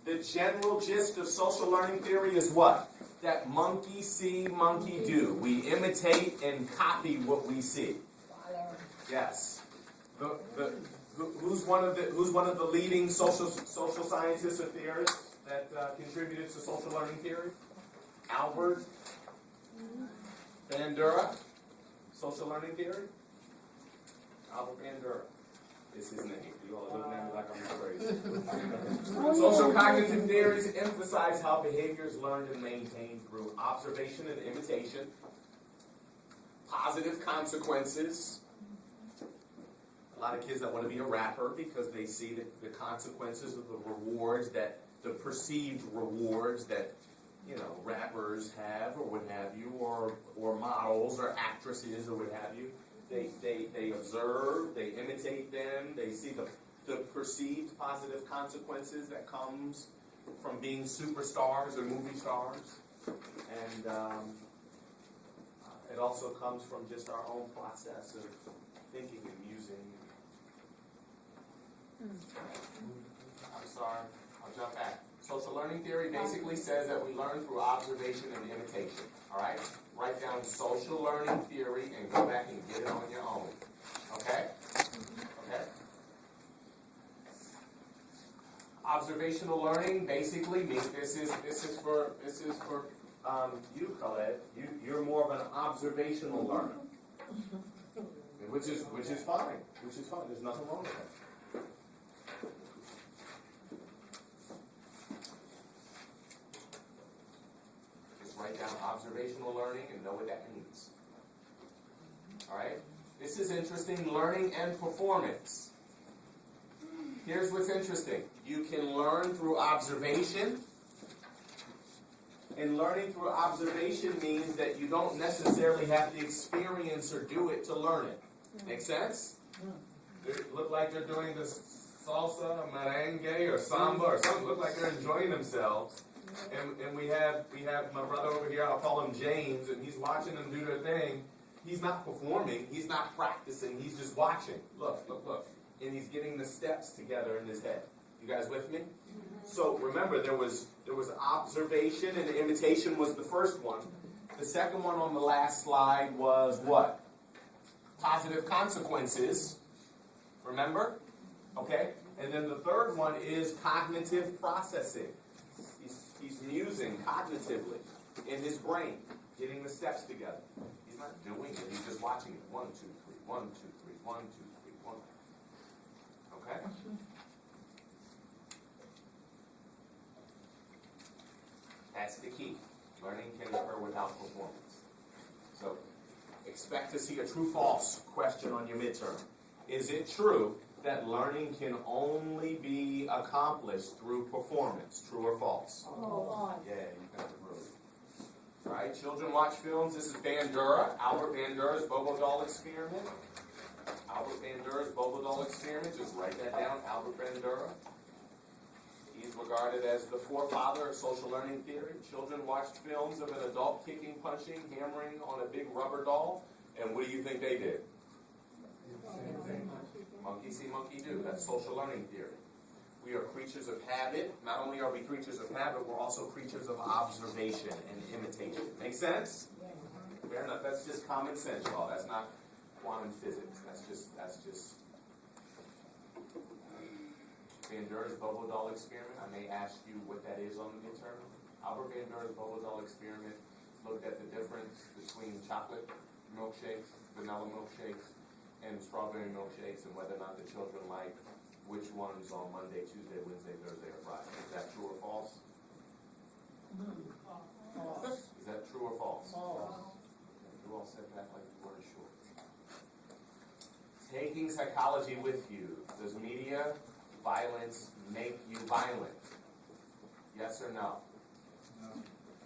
The general gist of social learning theory is what? That monkey see, monkey do. We imitate and copy what we see. Yes. Who's one of the leading social scientists or theorists that contributed to social learning theory? Albert Bandura. Social learning theory? Albert Bandura is his name. You all are looking at me like I'm crazy. Social cognitive theories emphasize how behavior is learned and maintained through observation and imitation, positive consequences. A lot of kids that want to be a rapper because they see the consequences of the rewards, that the perceived rewards that, you know, rappers have or what have you, or models or actresses or what have you. They observe, they imitate them, they see the perceived positive consequences that comes from being superstars or movie stars. And it also comes from just our own process of thinking and musing. I'm sorry, I'll jump back. Social learning theory basically says that we learn through observation and imitation. All right? Write down social learning theory and go back and get it on your own. Okay? Okay? Observational learning basically means this is for you, Khaled. You're more of an observational learner, which is fine. Which is fine. There's nothing wrong with that. Write down observational learning and know what that means. Alright? This is interesting, learning and performance. Here's what's interesting. You can learn through observation. And learning through observation means that you don't necessarily have to experience or do it to learn it. Make sense? They look like they're doing this salsa, merengue, or samba, or something. Look like they're enjoying themselves. And we have my brother over here, I'll call him James, and he's watching them do their thing. He's not performing, he's not practicing, he's just watching. Look. And he's getting the steps together in his head. You guys with me? So remember, there was observation, and imitation was the first one. The second one on the last slide was what? Positive consequences. Remember? Okay? And then the third one is cognitive processing. He's musing cognitively in his brain, getting the steps together. He's not doing it, he's just watching it. 1, 2, 3, 1, 2, 3, 1, 2, 3, 1. Okay? That's the key. Learning can occur without performance. So, expect to see a true-false question on your midterm. Is it true that learning can only be accomplished through performance? True or false? Oh. Yeah, you got it right. All right, children watch films. This is Bandura, Albert Bandura's Bobo Doll Experiment. Albert Bandura's Bobo Doll Experiment. Just write that down, Albert Bandura. He's regarded as the forefather of social learning theory. Children watched films of an adult kicking, punching, hammering on a big rubber doll. And what do you think they did? Monkey see, monkey do. That's social learning theory. We are creatures of habit. Not only are we creatures of habit, we're also creatures of observation and imitation. Make sense? Fair enough. That's just common sense, y'all. That's not quantum physics. That's just Bandura's Bobo Doll Experiment. I may ask you what that is on the midterm. Albert Bandura's Bobo Doll Experiment looked at the difference between chocolate milkshakes, vanilla milkshakes, and strawberry milkshakes, and whether or not the children like which ones on Monday, Tuesday, Wednesday, Thursday, or Friday. Is that true or false? Is that true or false? You all said that like you weren't sure. Taking psychology with you. Does media violence make you violent? Yes or no?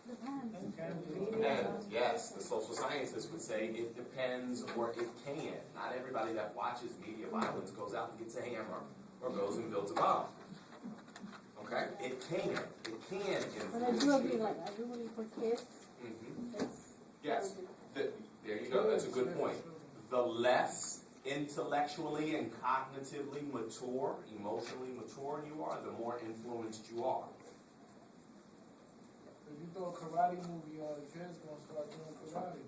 Depends. Yes, the social scientists would say it depends, or it can. Not everybody that watches media violence goes out and gets a hammer or goes and builds a bomb. Okay? It can. It can influence. But I do agree, like, I do believe for kids. Yes. There you go. That's a good point. The less intellectually and cognitively mature, emotionally mature you are, the more influenced you are. throw a karate movie on, the kids gonna start doing karate.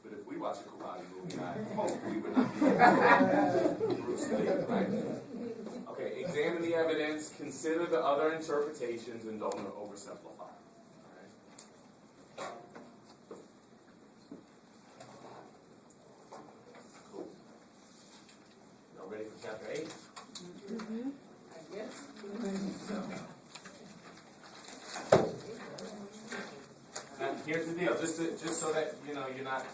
But if we watch a karate movie, I hope we would not be Bruce Lee, right? Okay, examine the evidence, consider the other interpretations, and don't oversimplify. Alright? Cool. Y'all ready for chapter 8? I guess. Now, here's the deal, just so that you're not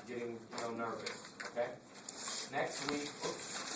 getting nervous. Okay. Next week, oops.